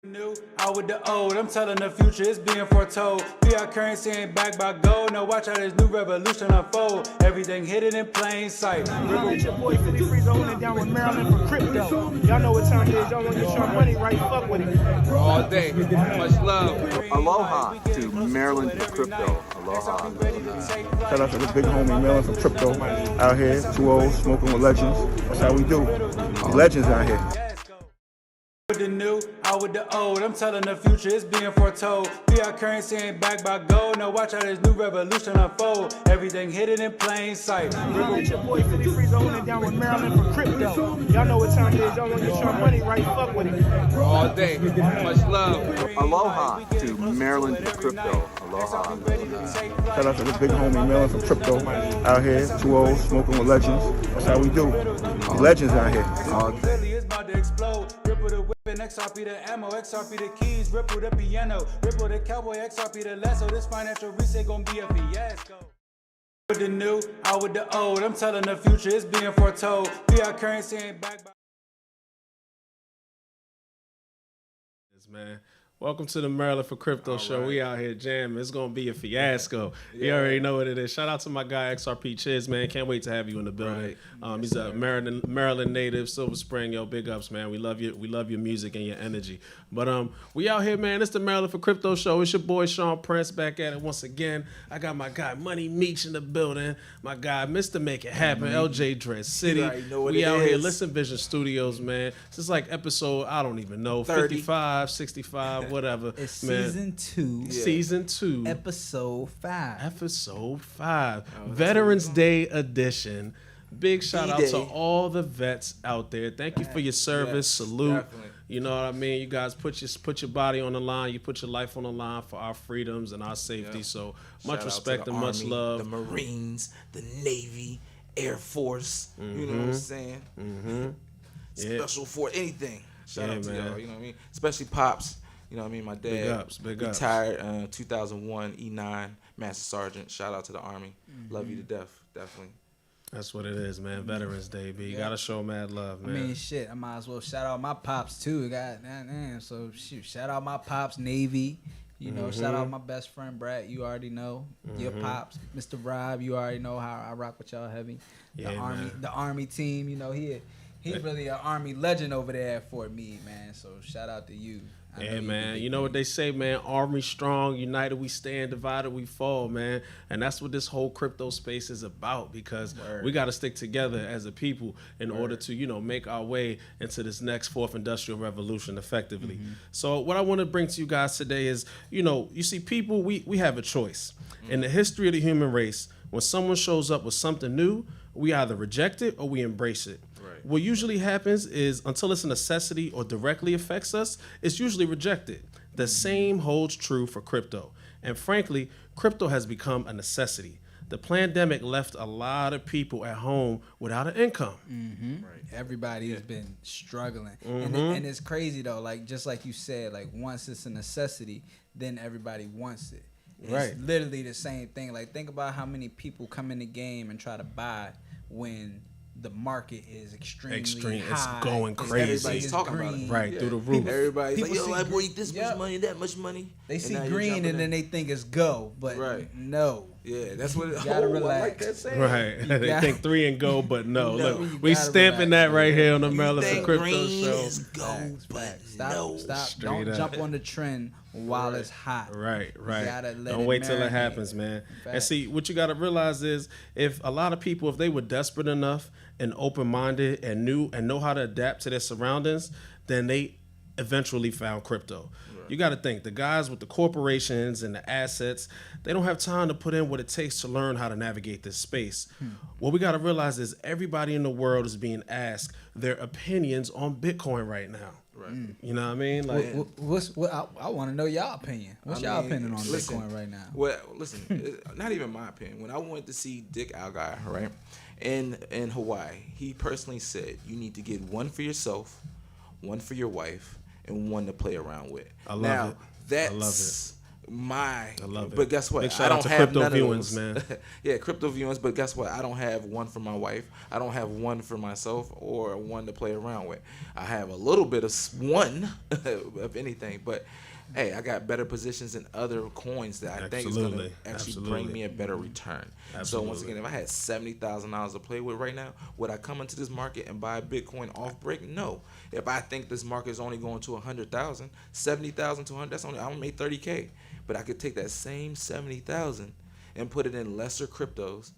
New, out with the old, I'm telling the future, it's being foretold. Fiat currency ain't backed by gold. Now watch how this new revolution unfold. Everything hidden in plain sight. It's your boy 53 holding it down with Maryland for crypto. Y'all know what time it is. Y'all want to get your money right, fuck with it. All day. Much love. Aloha to Maryland for crypto. Aloha. Shout out to the big homie Maryland for crypto out here. 2-0, smoking with legends. That's how we do. Legends out here. With the new, out with the old, I'm telling the future, it's being foretold. Fiat currency ain't backed by gold. Now watch how this new revolution unfold. Everything hidden in plain sight. It's your boy 53 holding it down with Maryland for crypto. Y'all know what time it is. Y'all want to get your money right, fuck with it. All day. Much love. Aloha to Maryland for crypto. Aloha. Shout out to the big homie Maryland for crypto out here. 2-0, smoking with legends. That's how we do. Legends out here. Clearly it's about to explode. Ripple the whip and XRP the ammo, XRP the keys, ripple the piano, ripple the cowboy, XRP the lasso. This financial reset gon' be a fiasco. With the new, out with the old, I'm telling the future, it's being foretold. Fiat currency ain't backed by. Man, welcome to the Maryland for Crypto Show. We out here jamming. It's gonna be a fiasco. You already know what it is. Shout out to my guy XRP Chiz, man. Can't wait to have you in the building. He's a Maryland native, Silver Spring. Yo, big ups, man. We love you. We love your music and your energy. But we out here, man. It's the Maryland for Crypto Show. It's your boy Sean Prince back at it once again. I got my guy Money Meech in the building. My guy Mr. Make It Happen, LJ Dread City. We out here, Listen Vision Studios, man. This is like episode, I don't even know, 55, 65, whatever. It's man. season 2. Yeah. Season 2. Episode 5. Episode 5. Veterans Day edition. Big shout out to all the vets out there. Thank you for your service. Salute. Definitely. You know what I mean? You guys put your body on the line. You put your life on the line for our freedoms and our safety. So much respect and much love. The Marines, the Navy, Air Force. You know what I'm saying? Special Force, anything. Shout out to y'all. You know what I mean? Especially Pops. You know what I mean? My dad big retired 2001 E9 Master Sergeant. Shout out to the Army. Love you to death. Definitely. That's what it is, man. Veterans Day, B. You gotta show mad love, man. I mean, shit, I might as well shout out my pops, too. Goddamn. So, shoot, shout out my pops, Navy. You know, shout out my best friend, Brad. You already know. Your pops, Mr. Rob. You already know how I rock with y'all heavy. The Army team, you know, he's really an Army legend over there at Fort Meade, man. So, shout out to you. Yeah, man. You know what they say, man? Army strong, united we stand, divided we fall, man. And that's what this whole crypto space is about, because we got to stick together as a people in order to, you know, make our way into this next fourth industrial revolution effectively. So what I want to bring to you guys today is, you know, you see, people, we have a choice. In the history of the human race, when someone shows up with something new, we either reject it or we embrace it. What usually happens is, until it's a necessity or directly affects us, it's usually rejected. The same holds true for crypto. And frankly, crypto has become a necessity. The pandemic left a lot of people at home without an income. Everybody has been struggling. And it's crazy, though. Like, just like you said, like, once it's a necessity, then everybody wants it. It's literally the same thing. Like, think about how many people come in the game and try to buy when the market is extremely high. It's going crazy. Everybody's talking about it. Through the roof. Everybody's like, yo, I need this much money, that much money. They see green and then they think it's go, but no. Yeah, that's what you gotta relax. I like that saying. Right. They think 3 and go, but no. Look, we stamping that right here on the Maryland for Crypto Show. Is go, but Stop. Don't jump on the trend while it's hot. Right. Don't wait till it happens, man. And see, what you got to realize is, if a lot of people, if they were desperate enough and open-minded and know how to adapt to their surroundings, then they eventually found crypto. You got to think, the guys with the corporations and the assets, they don't have time to put in what it takes to learn how to navigate this space. What we got to realize is, everybody in the world is being asked their opinions on Bitcoin right now. You know what I mean? Like, I want to know y'all opinion. What's y'all opinion on Bitcoin right now? Well, listen, not even my opinion. When I went to see Dick Algai, right, in Hawaii, he personally said, you need to get one for yourself, one for your wife, and one to play around with. I love it. That's I love it. But guess what? Big I shout out don't to have crypto none viewings, of those. man. Yeah, crypto viewings. But guess what? I don't have one for my wife. I don't have one for myself or one to play around with. I have a little bit of one of anything, but hey, I got better positions in other coins that I think is going to actually bring me a better return. So once again, if I had $70,000 to play with right now, would I come into this market and buy Bitcoin off break? No. If I think this market is only going to 100,000, 70,000 to 100, that's only I'm gonna make 30K. But I could take that same 70,000 and put it in lesser cryptos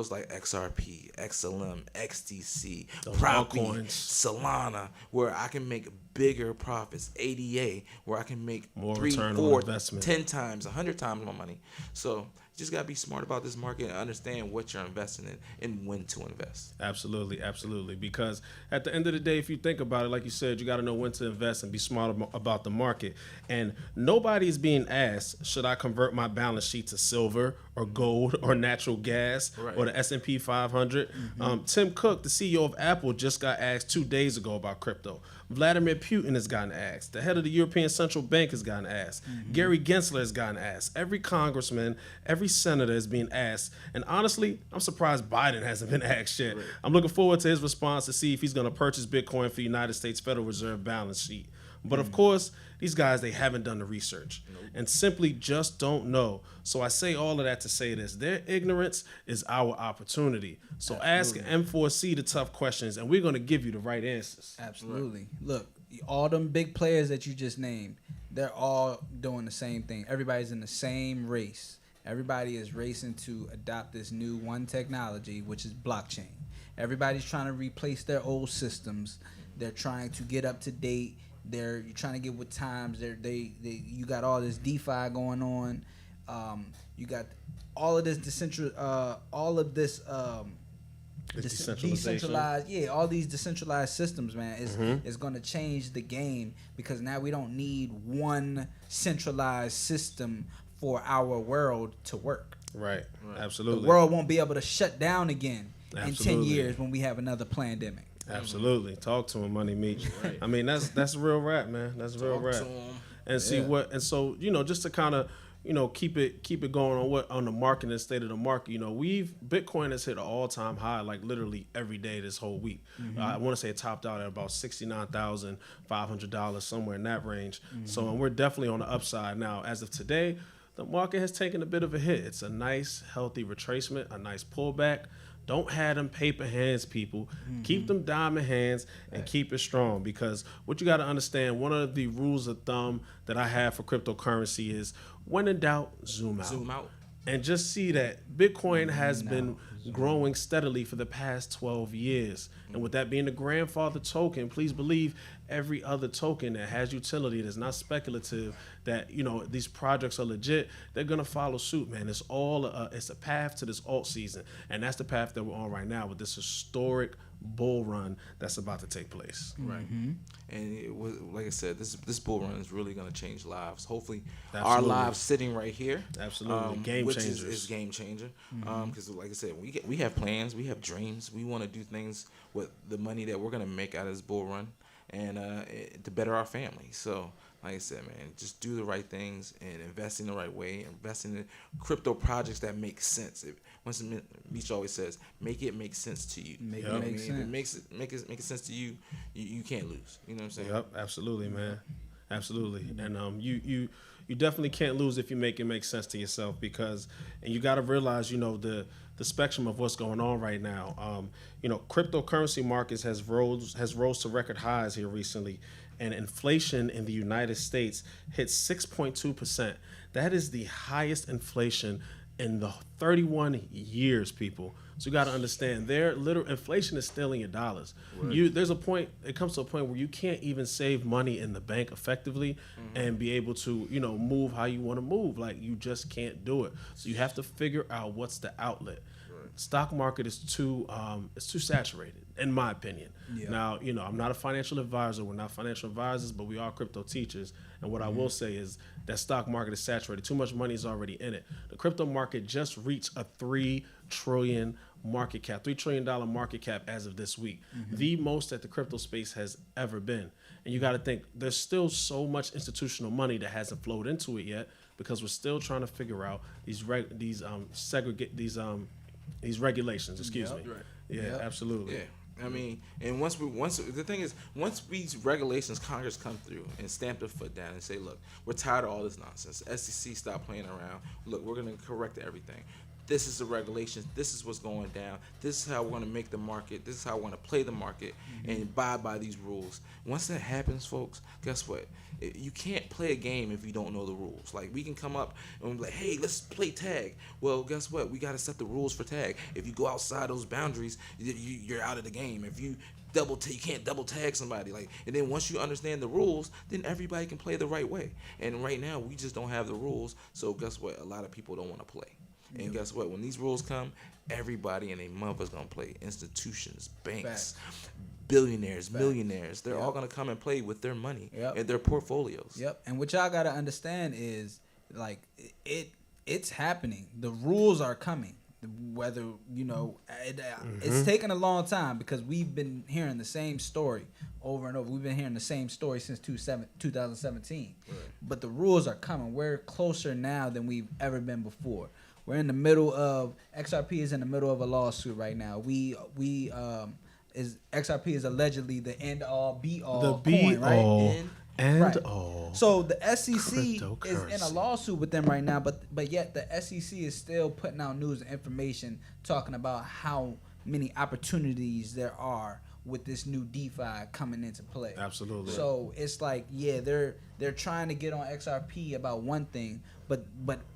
like XRP, XLM, XTC, Propi, Solana, where I can make bigger profits, ADA, where I can make more 3, return 4, on investment. 10 times, 100 times my money. So you just gotta be smart about this market and understand what you're investing in and when to invest. Absolutely, absolutely. Because at the end of the day, if you think about it, like you said, you got to know when to invest and be smart about the market. And nobody's being asked, should I convert my balance sheet to silver or gold or natural gas or the S&P 500? Tim Cook, the CEO of Apple, just got asked 2 days ago about crypto. Vladimir Putin has gotten asked. The head of the European Central Bank has gotten asked. Gary Gensler has gotten asked. Every congressman, every senator is being asked. And honestly, I'm surprised Biden hasn't been asked yet. I'm looking forward to his response to see if he's going to purchase Bitcoin for the United States Federal Reserve balance sheet. But of course, these guys, they haven't done the research and simply just don't know. So I say all of that to say this. Their ignorance is our opportunity. So ask M4C the tough questions, and we're going to give you the right answers. Absolutely. Look, all them big players that you just named, they're all doing the same thing. Everybody's in the same race. Everybody is racing to adopt this new one technology, which is blockchain. Everybody's trying to replace their old systems. They're trying to get up to date. You're trying to get with times. You got all this DeFi going on. You got all of this decentralized, all these decentralized systems, man, is going to change the game, because now we don't need one centralized system for our world to work. Right. Absolutely. The world won't be able to shut down again in 10 Absolutely. years when we have another pandemic. Absolutely. Talk to him, Money Meech. I mean, that's real rap, man. That's real rap. And see so, just to kind of, keep it going on the market and the state of the market. Bitcoin has hit an all-time high, like literally every day this whole week. I want to say it topped out at about $69,500, somewhere in that range. So, and we're definitely on the upside now. As of today, the market has taken a bit of a hit. It's a nice, healthy retracement, a nice pullback. Don't have them paper hands, people. Keep them diamond hands and keep it strong, because what you got to understand, one of the rules of thumb that I have for cryptocurrency is, when in doubt, zoom out. Zoom out. And just see that Bitcoin has been growing steadily for the past 12 years. And with that being the grandfather token, please believe every other token that has utility, that's not speculative, that, these projects are legit, they're going to follow suit, man. It's all it's a path to this alt season. And that's the path that we're on right now with this historic bull run that's about to take place. Right. And it was, like I said, this bull run is really going to change lives. Hopefully, Absolutely. our lives sitting right here. Absolutely. Game which changers. is game changer. Because like I said, we have plans, we have dreams. We want to do things with the money that we're going to make out of this bull run, and to better our family. So, like I said, man, just do the right things and invest in the right way. Invest in crypto projects that make sense. Once Meech always says, make it make sense to you. Make it make sense. If it makes sense to you, you can't lose. You know what I'm saying? Yep, absolutely, man. Absolutely. And you definitely can't lose if you make it make sense to yourself, and you got to realize, the spectrum of what's going on right now. Cryptocurrency markets has rose to record highs here recently, and inflation in the United States hit 6.2%. That is the highest inflation in the 31 years, people. So you got to understand, inflation is stealing your dollars. Right. It comes to a point where you can't even save money in the bank effectively and be able to, move how you want to move. Like, you just can't do it. So you have to figure out what's the outlet. Stock market is too saturated, in my opinion. Yeah. Now, I'm not a financial advisor. We're not financial advisors, but we are crypto teachers. And what I will say is that stock market is saturated. Too much money is already in it. The crypto market just reached a $3 trillion market cap, $3 trillion market cap as of this week, the most that the crypto space has ever been. And you got to think there's still so much institutional money that hasn't flowed into it yet because we're still trying to figure out these regulations. Excuse me. Right. Yeah, absolutely. Yeah. I mean, and once these regulations, Congress come through and stamp their foot down and say, look, we're tired of all this nonsense. SEC, stop playing around. Look, we're going to correct everything. This is the regulations. This is what's going down. This is how we're going to make the market. This is how we're going to play the market and abide by these rules. Once that happens, folks, guess what? You can't play a game if you don't know the rules. Like, we can come up and be like, hey, let's play tag. Well, guess what? We got to set the rules for tag. If you go outside those boundaries, you're out of the game. If you you can't double tag somebody. And then once you understand the rules, then everybody can play the right way. And right now, we just don't have the rules. So guess what? A lot of people don't want to play. And guess what? When these rules come, everybody and their mother's gonna play. Institutions, banks, billionaires, millionaires. They're all gonna come and play with their money and their portfolios. Yep. And what y'all gotta understand is, it's happening. The rules are coming. Whether it's taken a long time because we've been hearing the same story over and over. We've been hearing the same story since 2017. Right. But the rules are coming. We're closer now than we've ever been before. We're in the middle of XRP is in the middle of a lawsuit right now. XRP is allegedly the end all be all coin, right? All. So the SEC is in a lawsuit with them right now, but yet the SEC is still putting out news and information talking about how many opportunities there are with this new DeFi coming into play. Absolutely. So it's like, yeah, they're trying to get on XRP about one thing, but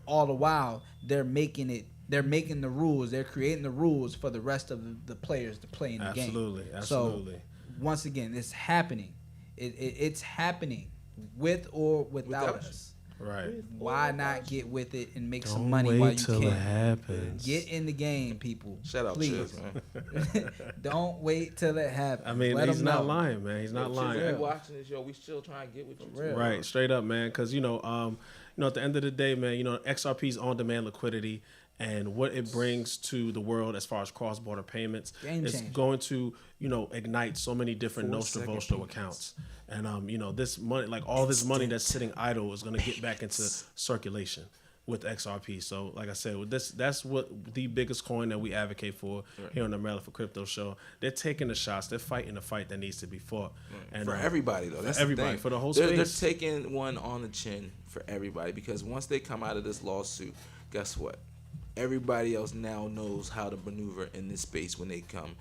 all the while they're making the rules, they're creating the rules for the rest of the players to play in the game. Absolutely. So once again, it's happening. It's happening with or without us. Right. Why not get with it and make some money while you can? It happens. Get in the game, people. Shout out, please. man. Don't wait till it happens. I mean, he's not lying, man. He's not lying. If you're watching this, we still trying to get with you. Right, straight up, man. Because at the end of the day, man, XRP's on-demand liquidity and what it brings to the world as far as cross-border payments is going to, ignite so many different Nostro accounts. And, this money, all this money that's sitting idle is going to get back into circulation with XRP. So, like I said, that's what the biggest coin that we advocate for here on the Maryland for Crypto show. They're taking the shots. They're fighting the fight that needs to be fought. And for everybody, though. That's everybody, the thing. for the whole space. They're taking one on the chin for everybody because once they come out of this lawsuit, guess what? Everybody else now knows how to maneuver in this space when they come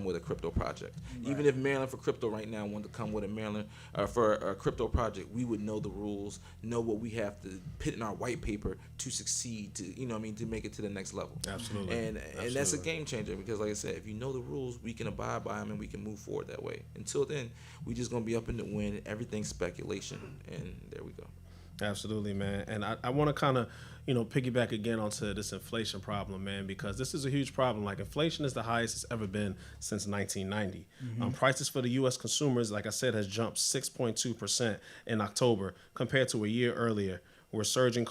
with a crypto project. Right. Even if Maryland for Crypto right now wanted to come with a Maryland for a crypto project, we would know the rules, know what we have to put in our white paper to succeed, to make it to the next level. Absolutely. And that's a game changer because, like I said, if you know the rules, we can abide by them and we can move forward that way. Until then, we just gonna be up in the wind. Everything's speculation, and there we go. Absolutely, man. And I want to kind of, piggyback again onto this inflation problem, man, because this is a huge problem. Like, inflation is the highest it's ever been since 1990. Prices for the U.S. consumers, like I said, has jumped 6.2% in October compared to a year earlier. We're seeing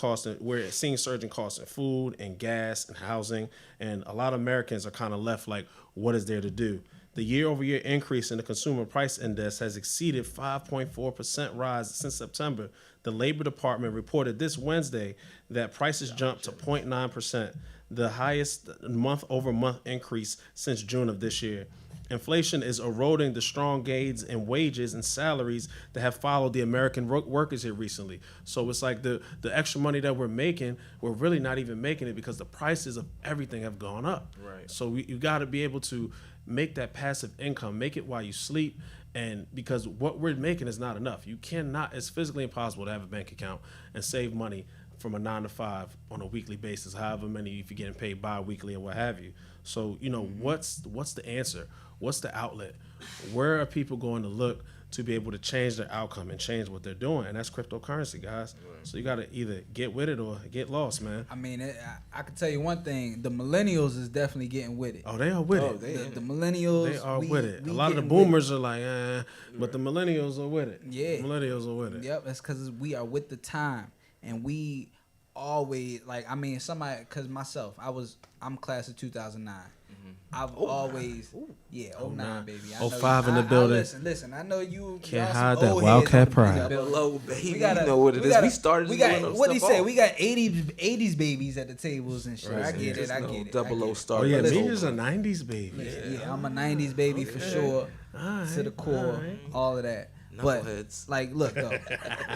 surging costs in food and gas and housing, and a lot of Americans are kind of left like, what is there to do? The year-over-year increase in the consumer price index has exceeded 5.4% rise since September. The Labor Department reported this Wednesday that prices jumped to 0.9%, the highest month-over-month increase since June of this year. Inflation is eroding the strong gains in wages and salaries that have followed the American workers here recently. So it's like the extra money that we're making, we're really not even making it because the prices of everything have gone up. Right. So you got to be able to make that passive income, make it while you sleep, and because what we're making is not enough. You cannot, it's physically impossible to have a bank account and save money from a 9 to 5 on a weekly basis, however many if you're getting paid bi-weekly and what have you. So, what's the answer? What's the outlet? Where are people going to look to be able to change their outcome and change what they're doing? And that's cryptocurrency, guys. Right. So you got to either get with it or get lost, man. I mean, I can tell you one thing. The millennials is definitely getting with it. Oh, they are with it. The millennials. They are with it. A lot of the boomers are like, but the millennials are with it. Yeah. The millennials are with it. Yep, that's because we are with the time. And we always, because myself, I'm class of 2009. I've always, 09 baby. I know 05 in the I building. Listen. I know you Can't y'all hide some that old Wildcat heads on the pride. building. Low baby, We gotta- you know what it we is. gotta- We started. We got doing what he stuff said. off. We got 80s babies at the tables and shit. I get it. I No get it. double O I star. Oh yeah, Listen. me is a '90s baby. Yeah, I'm a 90s baby for sure. To the core, all of that. But Knuckleheads. like, look though,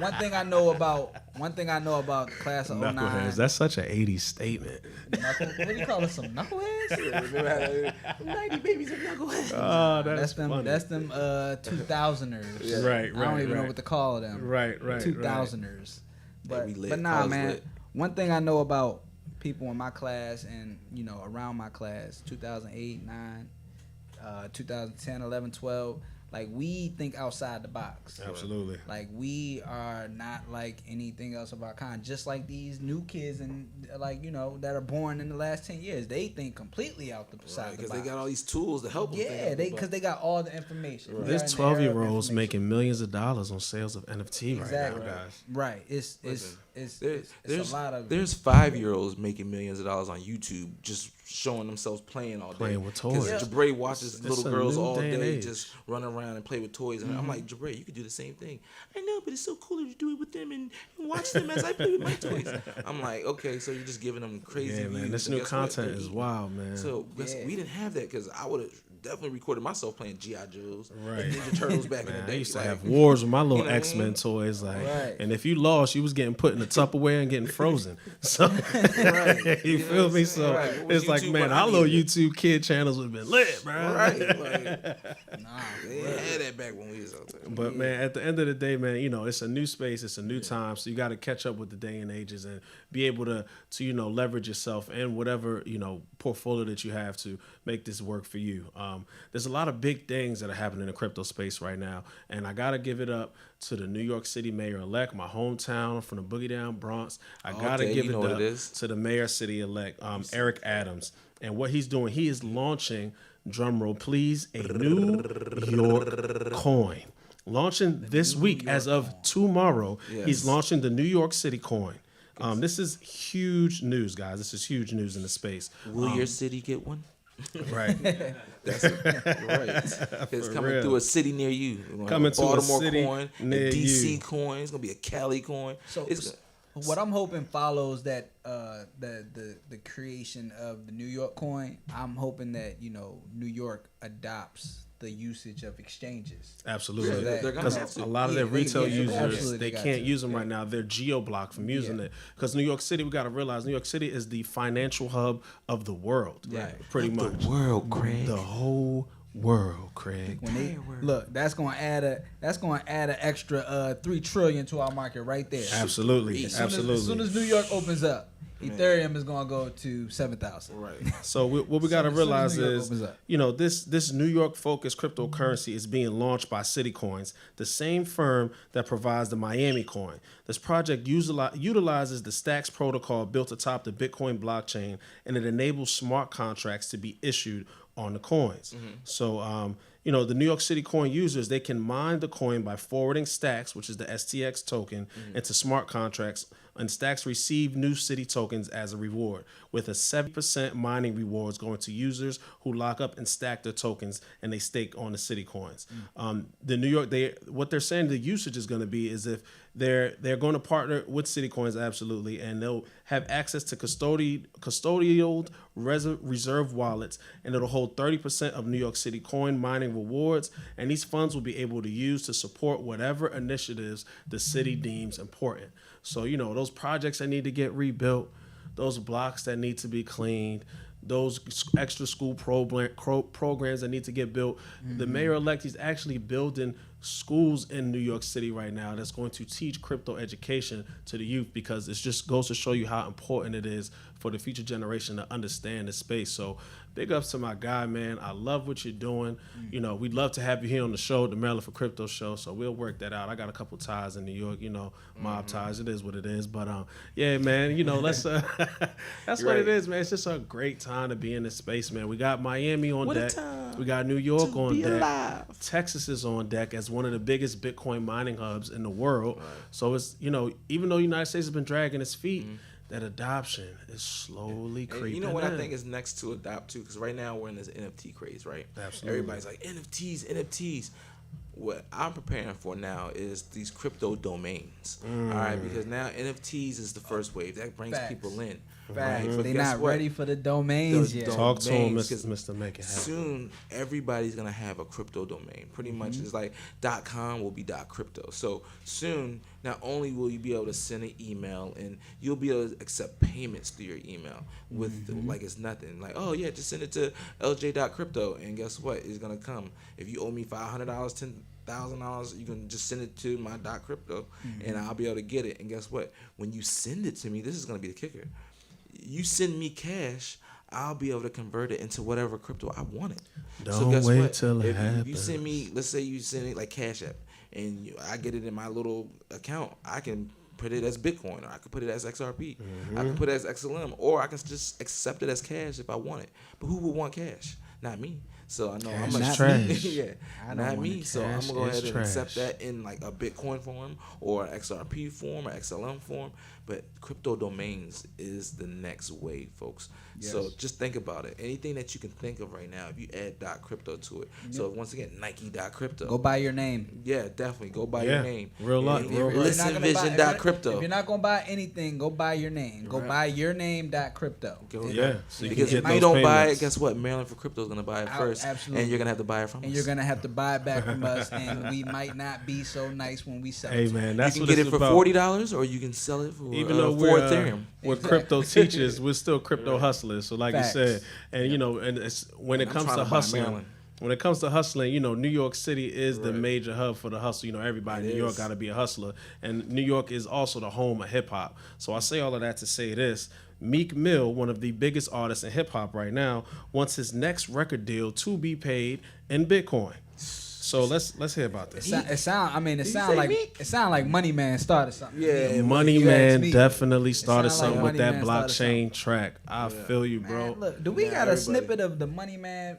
one thing I know about the class of 09. Knuckleheads. That's such an '80s statement. What do you call us? Some knuckleheads? 90 babies are knuckleheads. Oh, That's them. funny. That's them. 2000ers. Right, I don't right, even know right. what to call them. Right. 2000ers. But we lit. but nah, College man. lit. One thing I know about people in my class and around my class, 2008, 9, 2010, 11, 12. Like, we think outside the box. Absolutely. Like, we are not like anything else of our kind. Just like these new kids and that are born in the last 10 years, they think completely out the side of the Because box. they got all these tools to help them. Yeah, because they got all the information. They're There's in the era of 12-year-olds information. making millions of dollars on sales of NFT Exactly. right now, guys. Right. It's There's a lot of there's 5-year-olds making millions of dollars on YouTube just showing themselves playing all day. Playing with toys. Because Jabray watches It's little a girls new all day and day age. just run around and play with toys. And I'm like, Jabray, you could do the same thing. I know, but it's so cooler to do it with them and watch them as I play with my toys. I'm like, okay, so you're just giving them crazy Yeah, views. man. This and new guess what? content They're is eating. wild, man. So we didn't have that because I would have definitely recorded myself playing G.I. Joes Right. and Ninja Turtles back in the Man, day. I used to like, have wars with my little you know what I X-Men mean? toys, like, Right. and if you lost, you was getting put in the Tupperware and getting frozen. So Right. you know feel what I'm me? saying? So Right. What was it's like, YouTube man, when I our little needed it? YouTube kid channels would have been lit, bro. Right. Like, they didn't have that back when we was out there. But man, at the end of the day, man, it's a new space, it's a new time, so you got to catch up with the day and ages and be able to leverage yourself and whatever portfolio that you have to make this work for you. There's a lot of big things that are happening in the crypto space right now, and I gotta give it up to the New York City mayor-elect, my hometown from the Boogie Down Bronx. I gotta Okay, give you it know what up it is. to the mayor city-elect, Eric Adams, and what he's doing. He is launching, drumroll please, a New York coin. Launching this week, as of tomorrow, he's launching the New York City coin. This is huge news, guys. This is huge news in the space. Will your city get one? Right. That's it. Right. It's For coming real. through a city near you. We're gonna Coming have to a Baltimore city coin, near a DC you. coin. It's gonna be a Cali coin. So It's what I'm hoping follows that the creation of the New York coin. I'm hoping that New York adopts the usage of exchanges. Absolutely. So that- they're gonna Because have to. a lot of their Yeah, retail yeah, users, absolutely they they got can't to. use them right now. They're geo-blocked from using it. Because New York City, we got to realize, New York City is the financial hub of the world. Right. Pretty much. World, Craig. The whole world, Craig. When they look, that's gonna add an extra $3 trillion to our market right there. Absolutely. As Absolutely. soon as New York opens up, Ethereum is gonna go to 7,000. Right. So what we got to As soon as realize New York is, opens up. this New York focused cryptocurrency is being launched by Citicoins, the same firm that provides the Miami coin. This project utilizes the Stacks protocol built atop the Bitcoin blockchain, and it enables smart contracts to be issued on the coins. So, the New York City coin users, they can mine the coin by forwarding Stacks, which is the STX token, into smart contracts, and Stacks receive new city tokens as a reward, with a 7% mining rewards going to users who lock up and stack their tokens and they stake on the city coins. The New York, what they're saying the usage is going to be is if they're going to partner with city coins, absolutely, and they'll have access to custodial reserve wallets, and it'll hold 30% of New York City coin mining rewards, and these funds will be able to use to support whatever initiatives the city deems important. So, those projects that need to get rebuilt, those blocks that need to be cleaned, those extra school programs that need to get built. The mayor-elect is actually building schools in New York City right now that's going to teach crypto education to the youth, because it just goes to show you how important it is for the future generation to understand the space. So big ups to my guy, man. I love what you're doing. We'd love to have you here on the show, the Maryland for Crypto show. So we'll work that out. I got a couple ties in New York, mob ties. It is what it is. But yeah, man, let's that's what it is, man. It's just a great time to be in this space, man. We got Miami on deck. We got New York on deck. Texas is on deck as one of the biggest Bitcoin mining hubs in the world. So it's, even though the United States has been dragging its feet, that adoption is slowly creeping in. You know what I think is next to adopt too? Because right now we're in this NFT craze, right? Absolutely. Everybody's like NFTs. What I'm preparing for now is these crypto domains. All right, because now NFTs is the first wave that brings people in. Facts. Right? But They're guess not what? ready for the domains yet. Talk to him, domains, 'cause Mr. Make It Happen. Soon, everybody's gonna have a crypto domain. Pretty much, it's like .com will be .crypto. So soon, not only will you be able to send an email, and you'll be able to accept payments through your email with like it's nothing. Like, oh yeah, just send it to lj.crypto, and guess what? It's gonna come. If you owe me $500, $10,000, you can just send it to my .crypto, and I'll be able to get it. And guess what? When you send it to me, this is gonna be the kicker. You send me cash, I'll be able to convert it into whatever crypto I want it. Don't wait till it happens. If you send me, let's say you send it like Cash App, and I get it in my little account, I can put it as Bitcoin, or I could put it as XRP, I can put it as XLM, or I can just accept it as cash if I want it. But who would want cash? Not me. So I know I'm Cash gonna is trash. yeah, not me. So I'm gonna go Cash ahead is and accept trash. that in like a Bitcoin form or XRP form or XLM form. But crypto domains is the next wave, folks. So just think about it. Anything that you can think of right now, if you add .crypto to it. So once again, Nike.crypto. Go buy your name. Yeah, definitely. Go buy your name. Real life. And Real life. ListenVision.crypto. If you're not gonna buy anything, go buy your name. Go buy your name.crypto. Yeah. So you Because can if get you those don't buy it, payments. guess what? Maryland for Crypto is gonna buy it first, absolutely. and you're gonna have to buy it from And us. you're gonna have to buy it back from us, and we might not be so nice when we sell Hey it. man, that's You what can get it's it for about. $40, or you can sell it for Even though for we're Ethereum. we're crypto teachers, we're still crypto hustlers. So like Facts. you said, and you know, and it's, when it I'm comes trying to to buy hustling, Maryland. when it comes to hustling, you know, New York City is the major hub for the hustle. You know, everybody in It New York is. got to be a hustler, and New York is also the home of hip hop. So I say all of that to say this: Meek Mill, one of the biggest artists in hip hop right now, wants his next record deal to be paid in Bitcoin. So let's hear about this. It sound you like say Meek? it sound like Money Man started something. Yeah, Money you Man ask me. definitely started sound like something with Money that Man started blockchain track. I feel you, bro. Man, look, do we got everybody. a snippet of the Money Man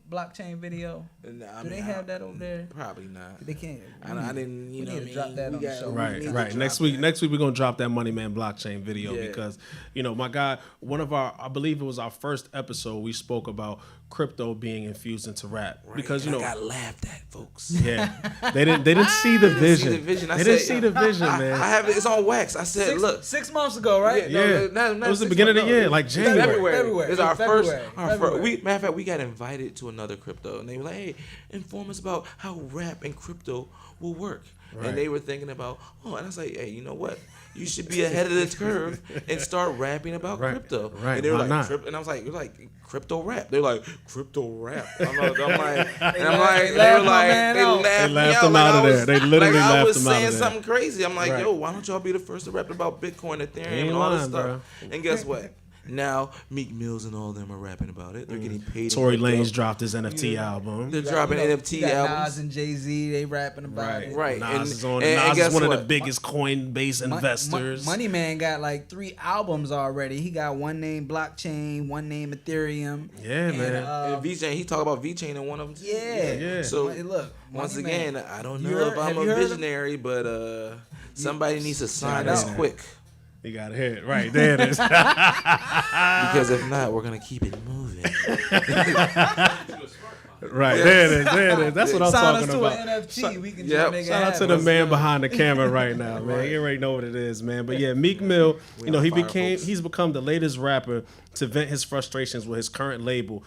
blockchain video? Nah, I Do they mean, have that over there? Probably not. They can't. I didn't, you we know, need to drop that on the show. Right, we need right. to Next drop week, that. we're gonna drop that Money Man blockchain video Yeah. because you know, my guy, one of our, I believe it was our first episode, we spoke about crypto being infused into rap Right, because you and know, I got laughed at, folks. yeah, they didn't see the vision. See the vision. I They didn't said, see the vision, I man. have it. It's on wax. I said, look. 6 months ago, right? Yeah, it was the beginning of the year, like January. February. It's our first. February. Matter of fact, we got invited to another crypto, and they were like, "Hey, inform us about how rap and crypto will work." Right. And they were thinking about, and I was like, "Hey, you know what? You should be ahead of the curve and start rapping about Right. crypto." Right. And they were Why like, not? and I was like, "You're like crypto rap." They're like, "Crypto rap." I'm like, they laughed were my like, man they out. laughed They me laughed out him like out of I there. was- They literally like I laughed was him out of saying there. something crazy. I'm like, Right. yo, why don't y'all be the first to rap about Bitcoin, Ethereum, ain't and all this lying, stuff? bro. And guess what? Now Meek Mills and all of them are rapping about it. They're getting paid. in Tory crypto. Lanez dropped his NFT album. They're dropping NFT you got albums. Nas and Jay-Z, they rapping about it. Right. Nas is on. and Nas guess is one of the what? biggest Coinbase investors. Money Man got like 3 albums already. He got one named Blockchain, one named Ethereum. Yeah, man. And VJ, he talked about VChain in one of them. Yeah. So look, once Money again, Man. I don't You know heard- if I'm have a you heard of- visionary, but somebody needs to sign Shout us out. quick. You got to hear it. Right, there it is. Because if not, we're gonna keep it moving. Right, there it is. There it is. That's what I'm Sign us talking to about. an NFT. We can Yep. just make it Shout out to happen. the man behind the camera right now, man. You already know what it is, man. But yeah, Meek Mill, you know, on fire, folks. he's become the latest rapper to vent his frustrations with his current label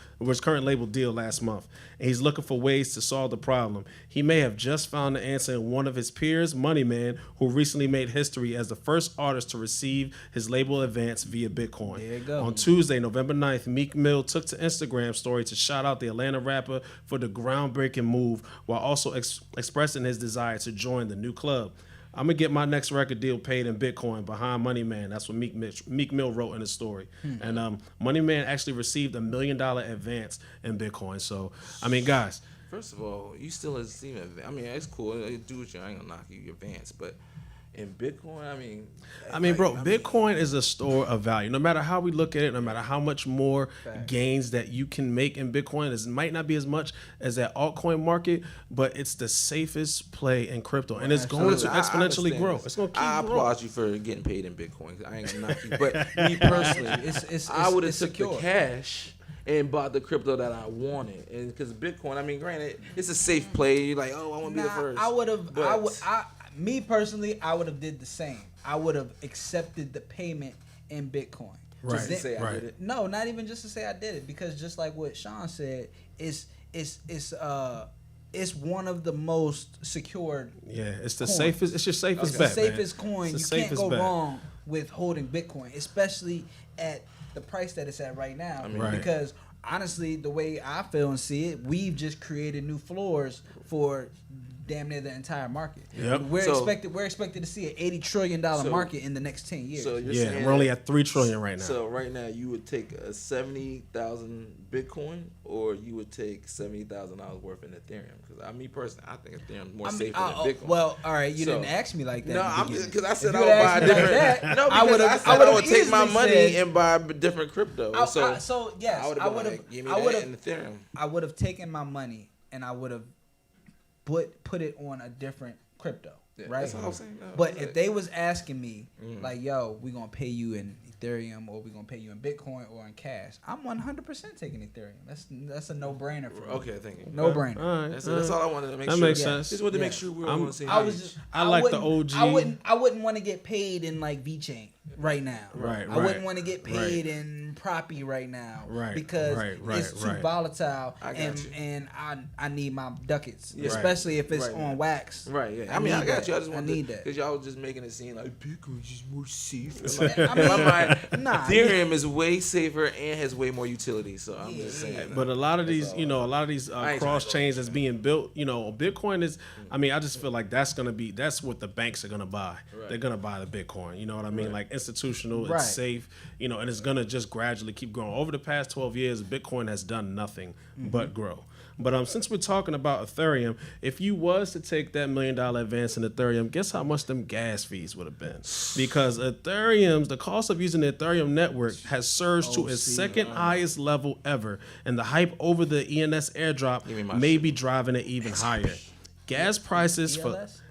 deal last month. And he's looking for ways to solve the problem. He may have just found the answer in one of his peers, Money Man, who recently made history as the first artist to receive his label advance via Bitcoin. There you go. On Tuesday, November 9th, Meek Mill took to Instagram story to shout out the Atlanta rapper for the groundbreaking move while also expressing his desire to join the new club. I'm going to get my next record deal paid in Bitcoin behind Money Man. That's what Meek Mill wrote in his story. And Money Man actually received $1 million advance in Bitcoin. So, I mean, guys. First of all, you still esteem it. I mean, it's cool. Do what you. I ain't gonna knock you your advance, but in Bitcoin, bro, Bitcoin is a store of value. No matter how we look at it, no matter how much more gains that you can make in Bitcoin, it might not be as much as that altcoin market, but it's the safest play in crypto, and it's going to exponentially grow. It's going to keep growing. Applaud you for getting paid in Bitcoin. I ain't gonna knock you, but me personally, I would have took the cash and bought the crypto that I wanted, and because Bitcoin, granted, it's a safe play. You're like, oh, I want to be the first. Me personally, I would have did the same. I would have accepted the payment in Bitcoin. Right. Just to say I did it. No, not even just to say I did it, because just like what Sean said, it's one of the most secured. Yeah, it's the coins. safest. It's your safest bet. It's the safest coin. It's You the can't go safest bet. wrong with holding Bitcoin, especially at the price that it's at right now. Because honestly, the way I feel and see it, we've just created new floors for damn near the entire market. Yep. We're expected to see an $80 trillion market in the next 10 years. So you're saying we're only at $3 trillion right now. So right now, you would take a 70,000 Bitcoin, or you would take $70,000 worth in Ethereum? Because me personally, I think Ethereum is more safer than Bitcoin. Well, all right, you didn't ask me like that. No, because I said I would buy a different. No, I would take my money and buy a different crypto. I would have taken my money and I would have put it on a different crypto, right? That's all I'm saying. But if they was asking me, like, yo, we gonna pay you in Ethereum, or we gonna pay you in Bitcoin or in cash, I'm 100% taking Ethereum. That's a no brainer for me. Okay, thank you. No brainer. All right, that's all I wanted to make sure. That makes sense. Just wanted to make sure we were on the same page. I like the OG. I wouldn't want to get paid in like VeChain right now. Right. I wouldn't want to get paid in Proppy right now. Right. Because it's too volatile, and I need my ducats, especially if it's on wax. Right. Yeah. I got you. I just want to need that because y'all was just making it seem like Bitcoin's just more safe. Ethereum is way safer and has way more utility. So I'm just saying. But a lot of these, cross chains that's being built, Bitcoin is. I just feel like that's what the banks are gonna buy. Right. They're gonna buy the Bitcoin. You know what I mean? Like institutional, it's safe. And it's gonna just gradually keep growing. Over the past 12 years, Bitcoin has done nothing but grow. But since we're talking about Ethereum, if you was to take that $1 million advance in Ethereum, guess how much them gas fees would have been? Because the cost of using the Ethereum network has surged to its second highest level ever, and the hype over the ENS airdrop may be driving it even higher. Gas prices for ELS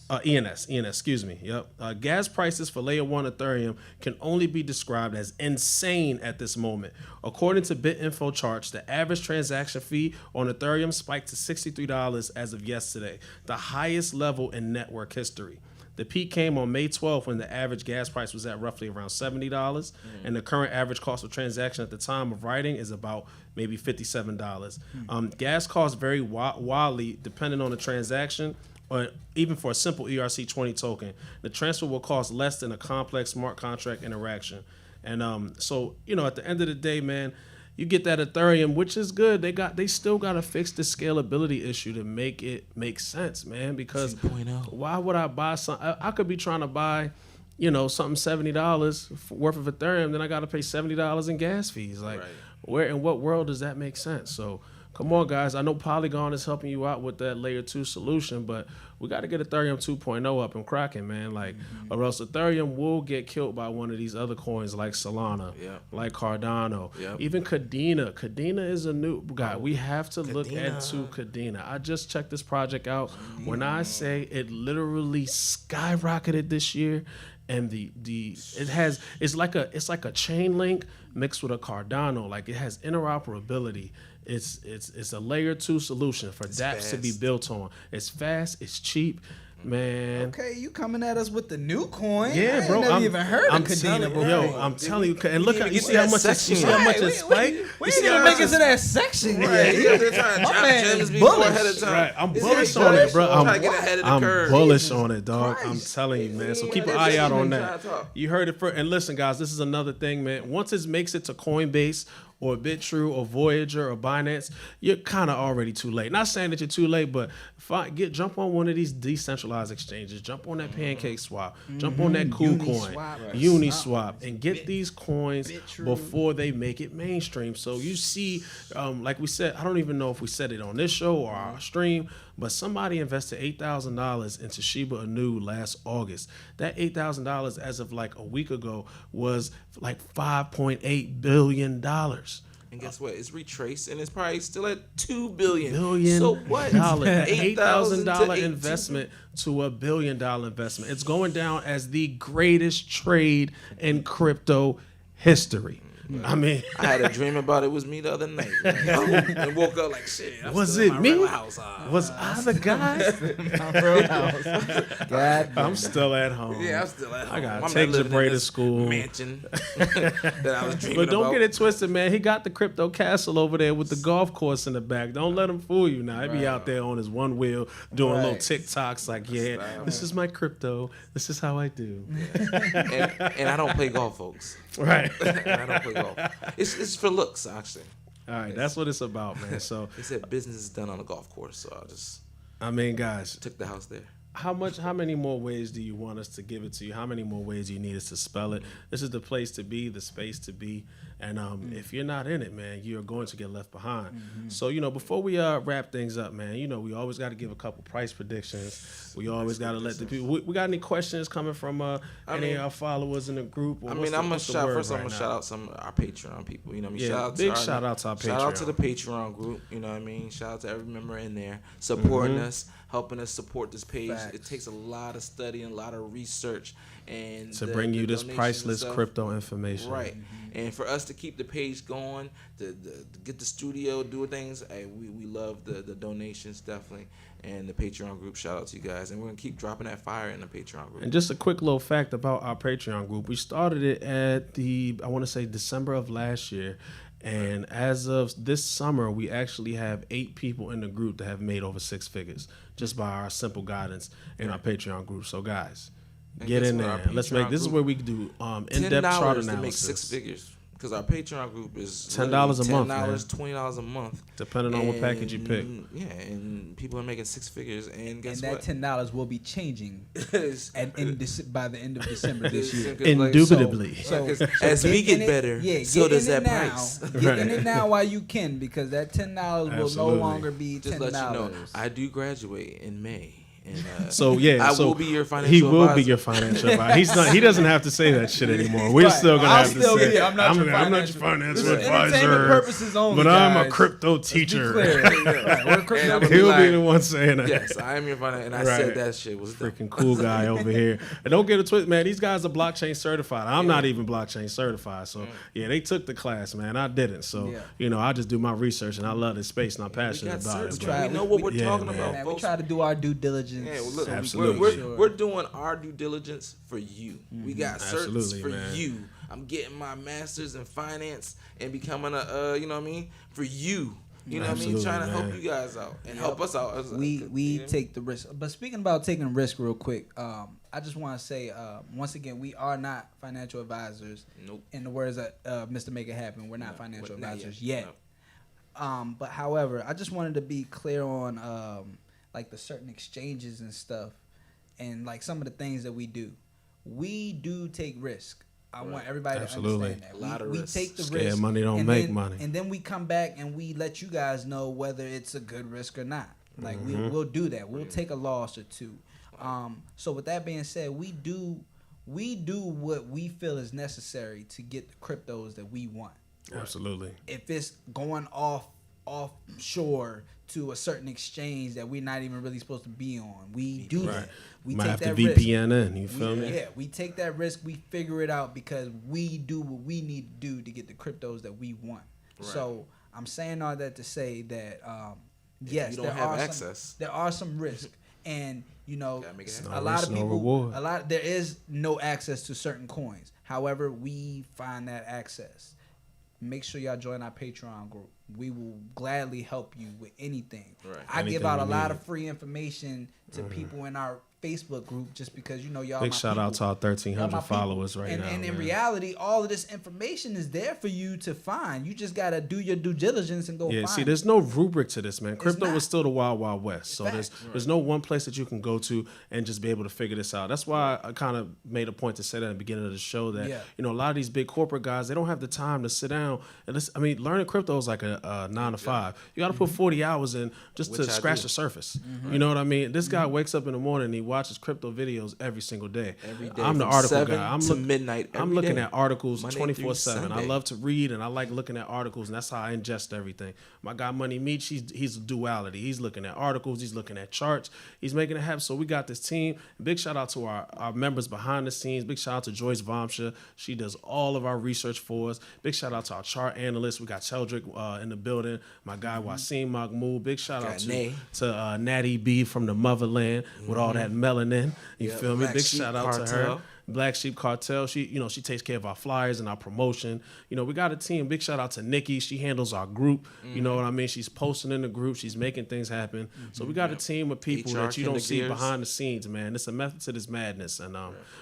or ENS? ENS, excuse me. Yep. Gas prices for layer 1 Ethereum can only be described as insane at this moment. According to BitInfo charts, the average transaction fee on Ethereum spiked to $63 as of yesterday, the highest level in network history. The peak came on May 12th when the average gas price was at roughly around $70, and the current average cost of transaction at the time of writing is about maybe $57. Gas costs vary wildly depending on the transaction, or even for a simple ERC20 token. The transfer will cost less than a complex smart contract interaction. And so, at the end of the day, man, you get that Ethereum, which is good. They still got to fix the scalability issue to make it make sense, man. Because 2.0. Why would I buy something? I could be trying to buy, something $70 worth of Ethereum, then I got to pay $70 in gas fees. Like, where in what world does that make sense? So, come on, guys. I know Polygon is helping you out with that layer 2 solution, but we got to get Ethereum 2.0 up and cracking, man. Like, or else Ethereum will get killed by one of these other coins like Solana, like Cardano, even Kadena. Kadena is a new guy. We have to look into Kadena. I just checked this project out. When I say it literally skyrocketed this year, and it's like a chain link mixed with a Cardano. Like, it has interoperability. It's a layer 2 solution for dApps to be built on. It's fast, it's cheap, man. Okay, you coming at us with the new coin? Yeah, bro. I never even heard of Kadena before. I'm telling you, and look at you see how much it spiked. We didn't even make it to that section. Right, they're trying to drop gems before ahead of time. Right, I'm bullish on it, bro. I'm trying to get ahead of the curve. I'm bullish on it, dog. I'm telling you, man. So keep an eye out on that. You heard it first. And listen, guys, this is another thing, man. Once it makes it to Coinbase or BitTrue or Voyager or Binance, you're kind of already too late. Not saying that you're too late, but jump on one of these decentralized exchanges. Jump on that Pancake Swap. Jump on that KuCoin, Uniswap, and get these coins before they make it mainstream. So you see, like we said, I don't even know if we said it on this show or our stream, but somebody invested $8,000 into Shiba Inu last August. That $8,000 as of like a week ago was like $5.8 billion. And guess what? It's retraced, and it's probably still at $2 billion. So what? $8,000 investment to $1 billion investment. It's going down as the greatest trade in crypto history. I mean, I had a dream about it was me the other night, and woke up like, shit. Was it me? Was I the guy? I'm still at home. Yeah, I'm still at home. I gotta take Jabray to school. Mansion that I was dreaming But don't about. get it twisted, man. He got the crypto castle over there with the golf course in the back. Don't let him fool you now. He be out there on his one wheel doing little TikToks like, yeah, this is my crypto. This is how I do. and I don't play golf, folks. Right. I don't play golf. It's for looks, actually. All right, that's what it's about, man. So they said business is done on a golf course, so I mean, guys, took the house there. How many more ways do you want us to give it to you? How many more ways do you need us to spell it? This is the place to be, the space to be. And if you're not in it, man, you're going to get left behind. So, before we wrap things up, man, we always got to give a couple price predictions. We always got to let the people. We got any questions coming from any of our followers in the group? I'm gonna shout out some of our Patreon people. Shout out to our Patreon. Shout out to the Patreon group. You know what I mean? Shout out to every member in there supporting us, helping us support this page. Facts. It takes a lot of study and a lot of research and to bring you this priceless crypto information. Right. And for us to keep the page going, to get the studio, do things, hey, we love the donations, definitely. And the Patreon group, shout out to you guys. And we're going to keep dropping that fire in the Patreon group. And just a quick little fact about our Patreon group. We started it at I want to say December of last year. And as of this summer, we actually have 8 people in the group that have made over 6 figures just by our simple guidance in our Patreon group. So, guys, get in there. Let's make this is where we do in-depth chart analysis. To make 6 figures. Because our Patreon group is $10 a month, $20 a month, depending on what package you pick. Yeah, and people are making 6 figures, and guess what? And that $10 will be changing by the end of December this year. Indubitably. So as we get better, so does that price. Get in it now while you can, because that $10 will no longer be $10. Just let you know, I do graduate in May. And, so I will be your financial He will advisor. be your financial advisor. He doesn't have to say that shit anymore. We're still gonna have to say, I'm not your financial advisor. Entertainment purposes only, but I'm guys. a crypto teacher. He'll be the one saying that. Yes, I am your financial, and I said that shit was freaking cool guy over here. And don't get it twisted, man. These guys are blockchain certified. I'm not even blockchain certified. So they took the class, man. I didn't. So I just do my research, and I love this space, and I'm passionate about it. We know what we're talking about, man, folks. we try to do our due diligence. Yeah, well, look, absolutely. We're doing our due diligence for you. We got certs for you. I'm getting my master's in finance and becoming a, you know what I mean, for you. You know what I mean? Trying to help you guys out and help us out. We take the risk. But speaking about taking risk real quick, I just want to say, once again, we are not financial advisors. Nope. In the words of Mr. Make It Happen, we're not financial advisors yet. No. But however, I just wanted to be clear on like the certain exchanges and stuff and like some of the things that we do. We do take risk. I want everybody to understand that. A lot of risk. We take the Scared risk. money don't make money. And then we come back and we let you guys know whether it's a good risk or not. Like we'll do that. We'll take a loss or two. So with that being said, we do what we feel is necessary to get the cryptos that we want. Absolutely. If it's going offshore to a certain exchange that we're not even really supposed to be on, we do that. We might take have that to risk. VPN in. You feel me? Yeah, we take that risk. We figure it out because we do what we need to do to get the cryptos that we want. Right. So I'm saying all that to say that yes, you don't have access. There are some risks, and a lot of people. There is no access to certain coins. However, we find that access. Make sure y'all join our Patreon group. We will gladly help you with anything. Right. I give out a lot of free information to people in our Facebook group just because y'all. Big my shout people. out to our 1,300 Y'all my followers people. right now. And in man. reality, all of this information is there for you to find. You just gotta do your due diligence and go find. See, there's no rubric to this, man. Crypto not. is still the wild, wild west. So there's no one place that you can go to and just be able to figure this out. That's why I kind of made a point to say that at the beginning of the show that a lot of these big corporate guys, they don't have the time to sit down and listen. I mean, learning crypto is like a 9 to 5. You got to put 40 hours in just to scratch the surface. You know what I mean? This guy wakes up in the morning and he watches crypto videos every single day. I'm the article guy. I'm midnight. I'm looking at articles Monday 24/7. I love to read and I like looking at articles, and that's how I ingest everything. My guy Money Meach, he's a duality. He's looking at articles, he's looking at charts, he's making it happen. So we got this team. Big shout out to our members behind the scenes. Big shout out to Joyce Vamsha. She does all of our research for us. Big shout out to our chart analysts. We got Cheldrick in the building. My guy Wasim Mahmoud. Big shout out to Natty B from the motherland with all that melanin. You feel me? Big shout out to her. Black Sheep Cartel. She takes care of our flyers and our promotion. We got a team. Big shout out to Nikki. She handles our group. You know what I mean? She's posting in the group. She's making things happen. So we got a team of people that you don't see behind the scenes, man. It's a method to this madness. And,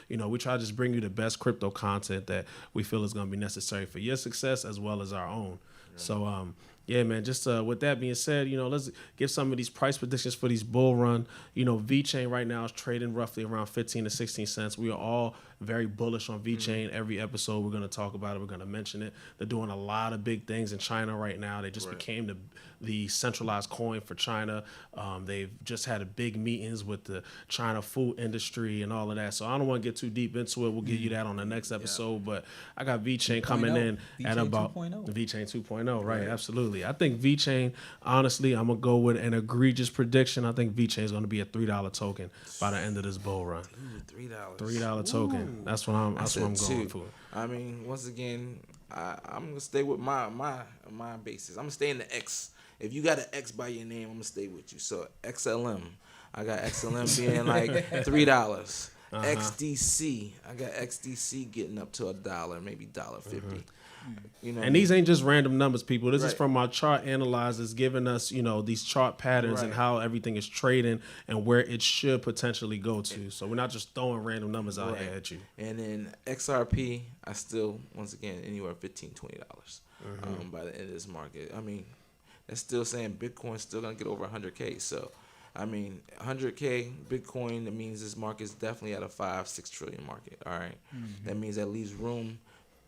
we try to just bring you the best crypto content that we feel is going to be necessary for your success as well as our own. So, yeah, man, just with that being said, let's give some of these price predictions for these bull run. VeChain right now is trading roughly around 15 to 16 cents. We are all very bullish on VeChain. Every episode we're going to talk about it. We're going to mention it. They're doing a lot of big things in China right now. They just became the centralized coin for China. They've just had big meetings with the China food industry and all of that. So I don't want to get too deep into it. We'll get you that on the next episode. But I got VeChain coming in at about VeChain 2.0. Right, absolutely. I think VeChain, honestly, I'm going to go with an egregious prediction. I think VeChain is going to be a $3 token by the end of this bull run. $3 token. That's what I'm going for. I mean, once again, I'm going to stay with my basis. I'm going to stay in the X. If you got an X by your name, I'm going to stay with you. So XLM. I got XLM being like $3. XDC. I got XDC getting up to $1, maybe $1.50. And these ain't just random numbers, people. This is from our chart analyzers giving us, these chart patterns and how everything is trading and where it should potentially go to. So we're not just throwing random numbers out here at you. And then XRP, I still, once again, anywhere $15, $20 by the end of this market. I mean, that's still saying Bitcoin's still going to get over 100K. So, I mean, 100K Bitcoin, that means this market's definitely at a 5-6 trillion market. All right. That means that leaves room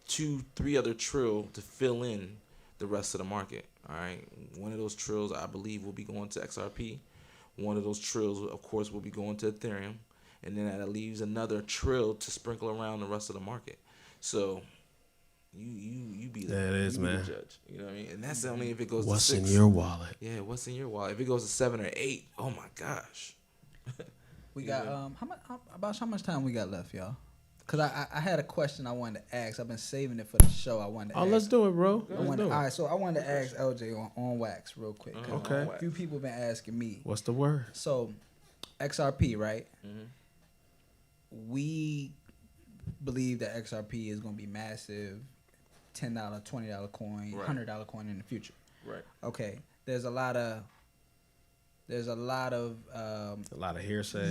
2-3 other trill to fill in the rest of the market. All right, one of those trills I believe will be going to XRP. One of those trills, of course, will be going to Ethereum, and then that leaves another trill to sprinkle around the rest of the market. So you be the, the judge. You know what I mean? And that's only if it goes what's to 6. in your wallet. Yeah, what's in your wallet? If it goes to 7 or 8, oh my gosh. We got how much time we got left, y'all? Because I had a question I wanted to ask. I've been saving it for the show. I wanted to ask. Let's do it, bro. All right, so I wanted to ask LJ on wax real quick. Okay. A few people have been asking me. What's the word? So, XRP, right? We believe that XRP is going to be massive, $10, $20 coin, $100 coin in the future. Right. Okay. There's a lot of hearsay.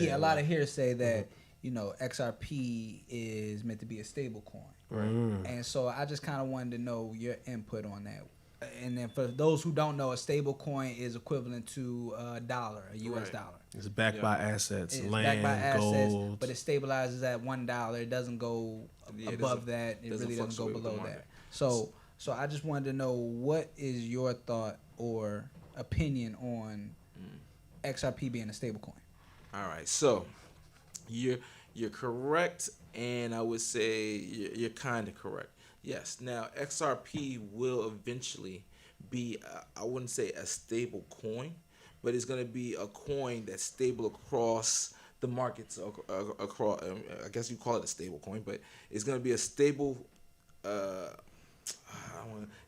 Yeah, a lot of hearsay that XRP is meant to be a stable coin. Right. And so I just kind of wanted to know your input on that. And then for those who don't know, a stable coin is equivalent to a dollar, a US dollar. It's backed by assets, It's land, backed by assets, gold. but it stabilizes at $1. It doesn't go above that. It really doesn't go below that. So I just wanted to know, what is your thought or opinion on XRP being a stable coin? All right, so you're correct, and I would say you're kind of correct. Yes. Now, XRP will eventually be, I wouldn't say a stable coin, but it's going to be a coin that's stable across the markets. Across, I guess you call it a stable coin, but it's going to be a stable. It's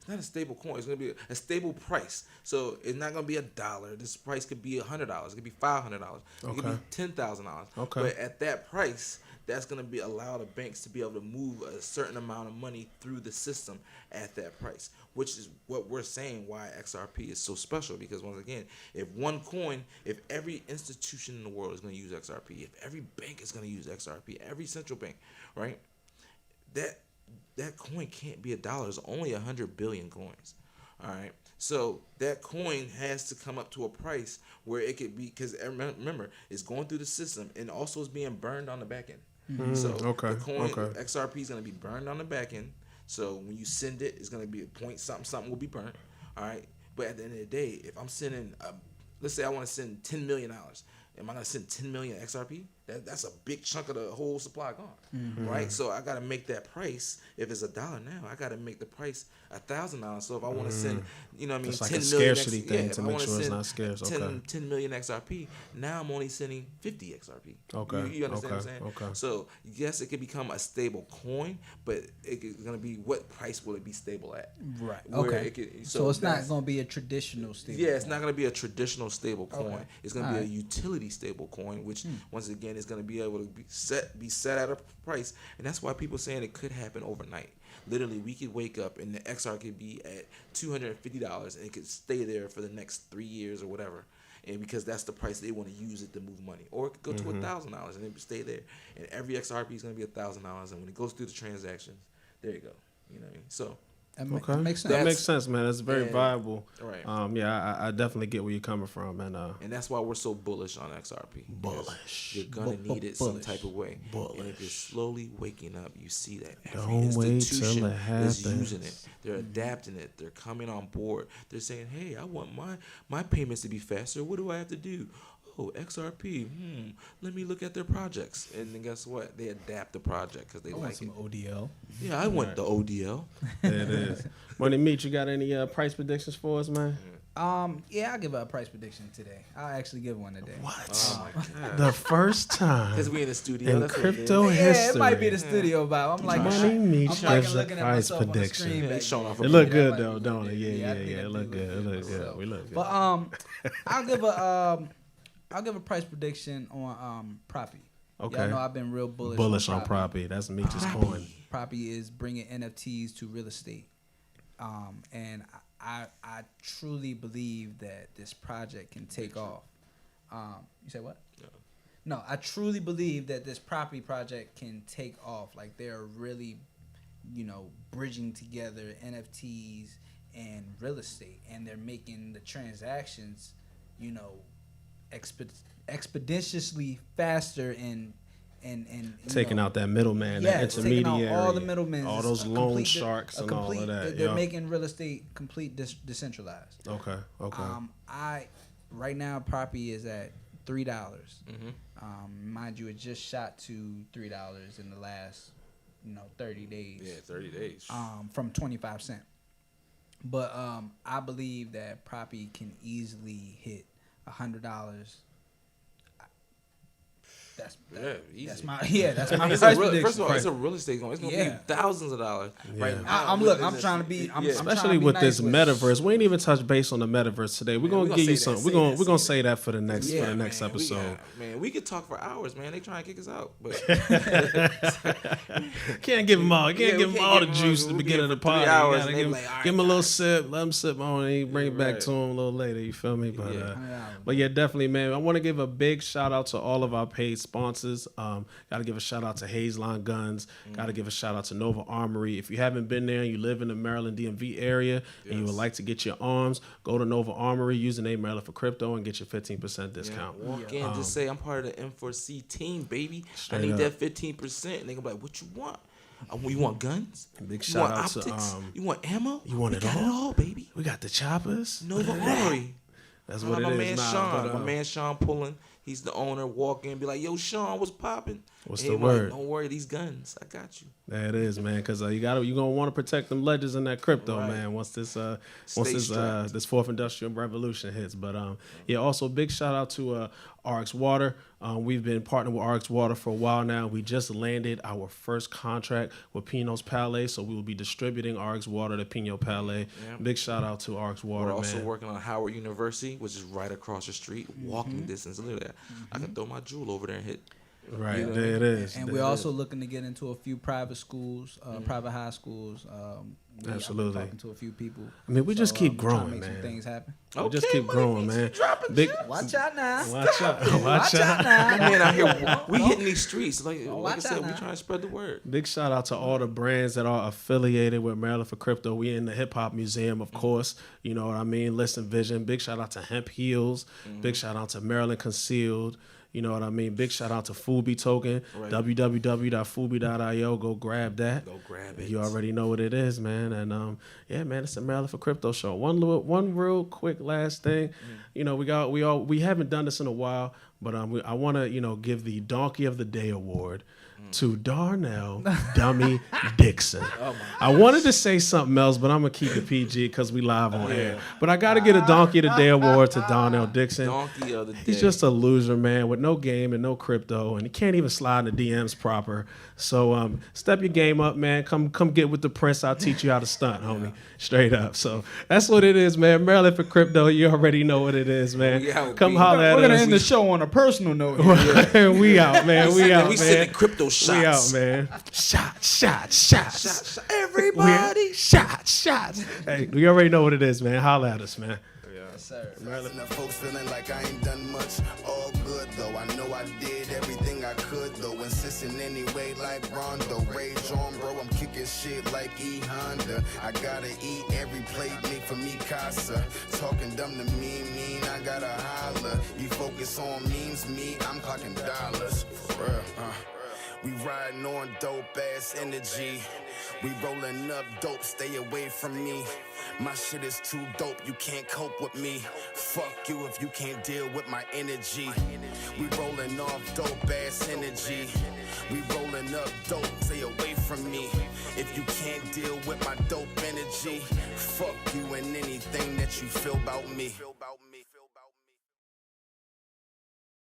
not a stable coin. It's going to be a stable price. So it's not going to be $1. This price could be $100. It could be $500. It could be $10,000. Okay. But at that price, that's going to be allow the banks to be able to move a certain amount of money through the system at that price, which is what we're saying why XRP is so special. Because once again, if every institution in the world is going to use XRP, if every bank is going to use XRP, every central bank, right, that coin can't be $1. There's only 100 billion coins. All right. So that coin has to come up to a price where it could be, because remember, it's going through the system and also is being burned on the back end. So the coin XRP is going to be burned on the back end. So when you send it, it's going to be a point something will be burned. All right. But at the end of the day, if I'm sending, let's say I want to send $10 million, am I going to send 10 million XRP? That's a big chunk of the whole supply gone, right? So I got to make that price. If it's $1 now, I got to make the price $1,000. So if I want to send, you know what I mean, it's like 10 a million scarcity thing to make sure it's not scarce. 10 million XRP. Now I'm only sending 50 XRP. Okay. You understand what I'm saying? Okay. So yes, it could become a stable coin, but it's going to be, what price will it be stable at? Right. Where Okay. So it's not going to be a traditional stable. Yeah, it's not going to be a traditional stable coin. Okay. It's going to be a utility stable coin, which once again is going to be able to be set at a price, and that's why people saying it could happen overnight. Literally, we could wake up and the XR could be at $250, and it could stay there for the next 3 years or whatever, and because that's the price they want to use it to move money, or it could go to $1,000 and it would stay there, and every XRP is going to be $1,000, and when it goes through the transactions, there you go. You know what I mean? So. That makes sense. That makes sense, man. That's very viable. Right. I definitely get where you're coming from, and that's why we're so bullish on XRP. Bullish. You're gonna need it some type of way. And if you're slowly waking up, you see that every Don't wait institution till it happens. is using it. They're adapting it. They're coming on board. They're saying, "Hey, I want my payments to be faster. What do I have to do?" Oh, XRP. Let me look at their projects, and then guess what? They adapt the project because they like some it. ODL. Yeah, I want the ODL. There it is. Money Meat, you got any price predictions for us, man? Yeah, I'll give a price prediction today. I'll actually give one today. What? Oh my God. The first time Because we in the studio. in That's what it is. crypto history. Yeah, it might be the studio vibe. I'm like, Money Meat I'm like gives a looking at price myself on the prediction. screen Yeah, back it's showing there. off It a look Yeah, good That though, might be don't good. it? Yeah, I think it that look do good. It look good. So, We look good. But I'll give a price prediction on Proppy. Okay. Y'all know I've been real bullish on Proppy. Proppy. That's Meech's coin. Proppy is bringing NFTs to real estate, and I truly believe that this project can take off. You say what? No, I truly believe that this Proppy project can take off. Like, they're really, bridging together NFTs and real estate, and they're making the transactions, expeditiously faster and Taking out that middleman, that taking intermediary, out all the middlemen, all those loan sharks and all of that. They're making real estate complete decentralized. Okay. Right now Proppy is at $3. Mind you, it just shot to $3 in the last 30 days. Yeah, 30 days. From 25 cents. But I believe that Proppy can easily hit $100. Easy. That's my price prediction. First of all, it's a real estate going. It's going to be thousands of dollars. Right now, I'm trying to be. Especially with this metaverse. We ain't even touch base on the metaverse today. We're gonna give you some. We're gonna say that for the next episode. We could talk for hours, man. They trying to kick us out, but can't give them all. Can't give them all the juice at the beginning of the party. Hours, give them a little sip. Let them sip on it. Bring it back to them a little later. You feel me? But yeah, definitely, man. I want to give a big shout out to all of our paid sponsors. Got to give a shout out to Hazeline Guns. Got to give a shout out to Nova Armory. If you haven't been there and you live in the Maryland DMV area and you would like to get your arms, go to Nova Armory, use the name Maryland for Crypto, and get your 15% discount. Walk in, just say I'm part of the M4C team, baby. I need that 15%. And they gonna be like, what you want? You want guns? Big You shout want out optics? to You want ammo? you want We it got all? it all, baby. We got the choppers. Nova Armory. That's what it my is. man Nah, Sean. but, My man Sean pulling. He's the owner. Walk in, be like, yo, Sean, what's popping? What's And the he like, word? Don't worry, these guns. I got you. There it is, man. Because you're gonna want to protect them ledgers in that crypto, Right. man. Once this strapped. this fourth industrial revolution hits. But also big shout out to RX Water. We've been partnering with RX Water for a while now. We just landed our first contract with Pino's Palais, so we will be distributing RX Water to Pino Palais. Yeah. Big shout out to RX Water, We're also man. working on Howard University, which is right across the street, walking distance. Look at that. I can throw my jewel over there and hit Right, You know? there it is. And There we're it also is. looking to get into a few private schools, private high schools. Absolutely. I'm talking to a few people. I mean, we just keep trying to growing, make some man. things happen. We just keep growing, man. Big, Watch out now. Watch out. Watch Watch out. out now. man out here, we hitting these streets. Like I watch said, out we now. trying to spread the word. Big shout out to all the brands that are affiliated with Maryland for Crypto. We in the Hip Hop Museum, of course. You know what I mean? Listen Vision. Big shout out to Hemp Heels. Big shout out to Maryland Concealed. You know what I mean? Big shout out to Fubi Token. Right. www.fubi.io. Go grab that. Go grab it. You already know what it is, man. And yeah, man, it's a Maryland for Crypto show. One real quick last thing. You know, we haven't done this in a while, but I want to give the Donkey of the Day award to Darnell Dummy Dixon. I wanted to say something else, but I'm gonna keep it PG because we live on air. But I got to get a Donkey of the Day award to Darnell Dixon. Donkey of the day. He's just a loser, man, with no game and no crypto, and he can't even slide in the DMs proper. So step your game up, man. Come get with the Prince. I'll teach you how to stunt, homie. Straight up. So that's what it is, man. Maryland for Crypto. You already know what it is, man. Come holler at us. We're gonna end the show on a personal note. We out, man. We out, we man. sending crypto shots. We out, man. Shots. Everybody. Shots. Hey, we already know what it is, man. Holler at us, man. And the folks feeling like I ain't done much. All good though. I know I did everything I could though. Insisting anyway like Rondo. Rage on, bro. I'm kicking shit like E Honda. I gotta eat every plate made for me casa. Talking dumb to me, mean I gotta holler. You focus on memes, me, I'm clocking dollars. For real, We riding on dope ass energy. We rolling up dope, stay away from me. My shit is too dope, you can't cope with me. Fuck you if you can't deal with my energy. We rolling off dope ass energy. We rolling up dope, stay away from me. If you can't deal with my dope energy, fuck you and anything that you feel about me.